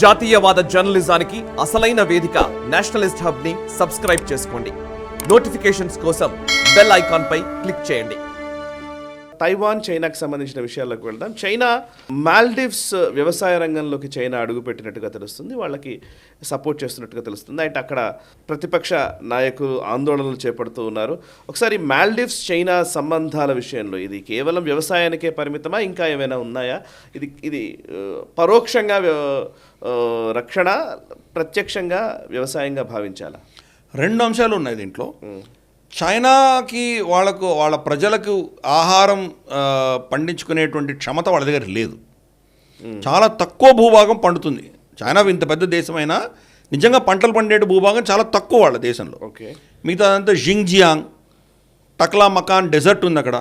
జాతీయవాద జర్నలిజానికి అసలైన వేదిక నేషనలిస్ట్ హబ్ ని సబ్స్క్రైబ్ చేసుకోండి. నోటిఫికేషన్స్ కోసం బెల్ ఐకాన్ పై క్లిక్ చేయండి. తైవాన్ చైనాకి సంబంధించిన విషయాల్లోకి వెళ్దాం. చైనా మాల్దీవ్స్ వ్యవసాయ రంగంలోకి చైనా అడుగుపెట్టినట్టుగా తెలుస్తుంది, వాళ్ళకి సపోర్ట్ చేస్తున్నట్టుగా తెలుస్తుంది. అంటే అక్కడ ప్రతిపక్ష నాయకులు ఆందోళనలు చేపడుతూ ఉన్నారు. ఒకసారి మాల్దీవ్స్ చైనా సంబంధాల విషయంలో ఇది కేవలం వ్యవసాయానికే పరిమితమా, ఇంకా ఏమైనా ఉన్నాయా? ఇది పరోక్షంగా రక్షణ, ప్రత్యక్షంగా వ్యవసాయంగా భావించాలా? రెండు అంశాలు ఉన్నాయి దీంట్లో. చైనాకి వాళ్ళ ప్రజలకు ఆహారం పండించుకునేటువంటి క్షమత వాళ్ళ దగ్గర లేదు. చాలా తక్కువ భూభాగం పండుతుంది. చైనా ఇంత పెద్ద దేశమైనా నిజంగా పంటలు పండే భూభాగం చాలా తక్కువ వాళ్ళ దేశంలో. మిగతా అంతా జింగ్జియాంగ్, టక్లా మకాన్ డెజర్ట్ ఉంది అక్కడ,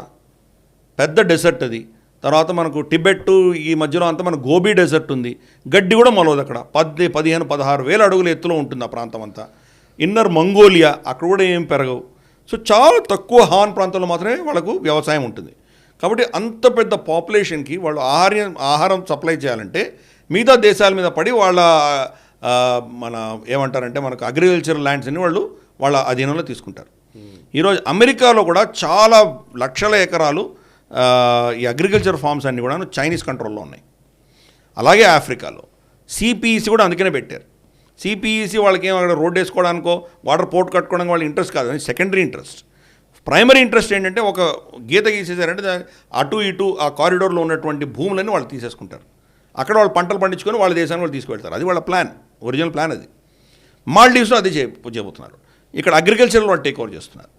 పెద్ద డెజర్ట్ అది. తర్వాత మనకు టిబెట్, ఈ మధ్యలో అంతా మన గోబీ డెజర్ట్ ఉంది. గడ్డి కూడా మొలవదు అక్కడ. 15,000-16,000 అడుగుల ఎత్తులో ఉంటుంది ఆ ప్రాంతం అంతా. ఇన్నర్ మంగోలియా, అక్కడ కూడా ఏం పెరగవు. సో చాలా తక్కువ హాన్ ప్రాంతంలో మాత్రమే వాళ్ళకు వ్యవసాయం ఉంటుంది. కాబట్టి అంత పెద్ద పాపులేషన్కి వాళ్ళు ఆహారం సప్లై చేయాలంటే మిగతా దేశాల మీద పడి వాళ్ళ మన ఏమంటారంటే మనకు అగ్రికల్చరల్ ల్యాండ్స్ అని వాళ్ళ అధీనంలో తీసుకుంటారు. ఈరోజు అమెరికాలో కూడా చాలా లక్షల ఎకరాలు ఈ అగ్రికల్చర్ ఫార్మ్స్ అన్నీ కూడా చైనీస్ కంట్రోల్లో ఉన్నాయి. అలాగే ఆఫ్రికాలో సిపిఈసి కూడా అందుకనే పెట్టారు. సిపిఈసి వాళ్ళకి ఏం అక్కడ రోడ్ వేసుకోవడానికో వాటర్ పోర్ట్ కట్టుకోవడానికి వాళ్ళ ఇంట్రెస్ట్ కాదు, అది సెకండరీ ఇంట్రెస్ట్. ప్రైమరీ ఇంట్రెస్ట్ ఏంటంటే ఒక గీత గీసేసారంటే అటు ఇటు ఆ కారిడోర్లో ఉన్నటువంటి భూములన్నీ వాళ్ళు తీసేసుకుంటారు. అక్కడ వాళ్ళు పంటలు పండించుకొని వాళ్ళ దేశాన్ని వాళ్ళు తీసుకువెళ్తారు. అది వాళ్ళ ప్లాన్, ఒరిజినల్ ప్లాన్ అది. మాల్దీవ్స్లో అది చేయబోతున్నారు. ఇక్కడ అగ్రికల్చర్లో వాళ్ళు టేక్ ఓవర్ చేస్తున్నారు.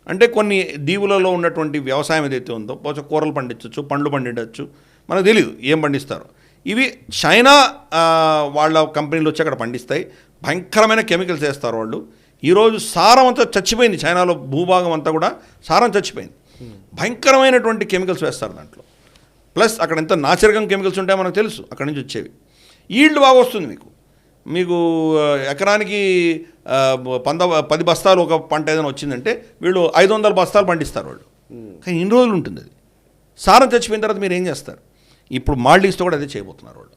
అంటే కొన్ని దీవులలో ఉన్నటువంటి వ్యవసాయం ఏదైతే ఉందో, కూరలు పండించవచ్చు, పండ్లు పండించవచ్చు, మనకు తెలియదు ఏం పండిస్తారు. ఇవి చైనా వాళ్ళ కంపెనీలు వచ్చి అక్కడ పండిస్తాయి. భయంకరమైన కెమికల్స్ వేస్తారు వాళ్ళు. ఈరోజు సారం అంతా చచ్చిపోయింది. చైనాలో భూభాగం అంతా కూడా సారం చచ్చిపోయింది. భయంకరమైనటువంటి కెమికల్స్ వేస్తారు దాంట్లో. ప్లస్ అక్కడ ఎంత నాసిరకం కెమికల్స్ ఉంటాయో మనకు తెలుసు, అక్కడి నుంచి వచ్చేవి. ఈల్డ్ బాగా వస్తుంది మీకు ఎకరానికి 10 బస్తాలు ఒక పంట ఏదైనా వచ్చిందంటే వీళ్ళు 500 బస్తాలు పండిస్తారు వాళ్ళు. కానీ ఇన్ని రోజులు ఉంటుంది అది. సారం చచ్చిపోయిన తర్వాత మీరు ఏం చేస్తారు? ఇప్పుడు మాల్దీవ్స్తో కూడా అదే చేయబోతున్నారు వాళ్ళు.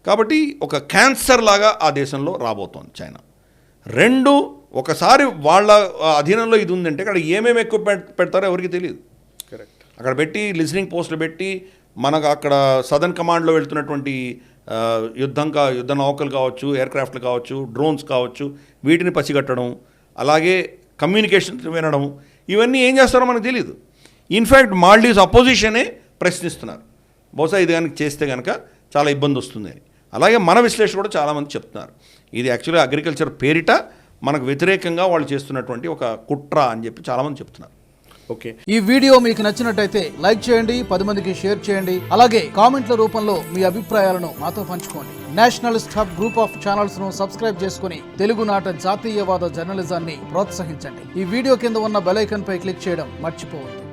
కాబట్టి ఒక క్యాన్సర్ లాగా ఆ దేశంలో రాబోతోంది చైనా. రెండు, ఒకసారి వాళ్ళ అధీనంలో ఇది ఉందంటే అక్కడ ఏమేమి ఎక్కువ పెడతారో ఎవరికి తెలియదు. కరెక్ట్. అక్కడ పెట్టి లిజనింగ్ పోస్టులు పెట్టి మనకు అక్కడ సదర్న్ కమాండ్లో వెళ్తున్నటువంటి యుద్ధ నౌకలు కావచ్చు, ఎయిర్క్రాఫ్ట్లు కావచ్చు, డ్రోన్స్ కావచ్చు, వీటిని పసిగట్టడం, అలాగే కమ్యూనికేషన్ వినడం, ఇవన్నీ ఏం చేస్తారో మనకు తెలియదు. ఇన్ఫ్యాక్ట్ మాల్దీవ్స్ అపోజిషనే ప్రశ్నిస్తున్నారు, బహుశా ఇది కనుక చేస్తే కనుక చాలా ఇబ్బంది వస్తుంది అని. అలాగే మన విశ్లేషణ కూడా చాలామంది చెప్తున్నారు ఇది యాక్చువల్గా అగ్రికల్చర్ పేరిట మనకు వ్యతిరేకంగా వాళ్ళు చేస్తున్నటువంటి ఒక కుట్ర అని చెప్పి చాలామంది చెప్తున్నారు. ఓకే, ఈ వీడియో మీకు నచ్చినట్టయితే లైక్ చేయండి, 10 మందికి షేర్ చేయండి. అలాగే కామెంట్ల రూపంలో మీ అభిప్రాయాలను మాతో పంచుకోండి. Nationalist hub group of channels ను సబ్స్క్రైబ్ చేసుకుని తెలుగునాట జాతీయవాద జర్నలిజాన్ని ప్రోత్సహించండి. ఈ వీడియో కింద ఉన్న బెల్ ఐకాన్ పై క్లిక్ చేయడం మర్చిపోవద్దు.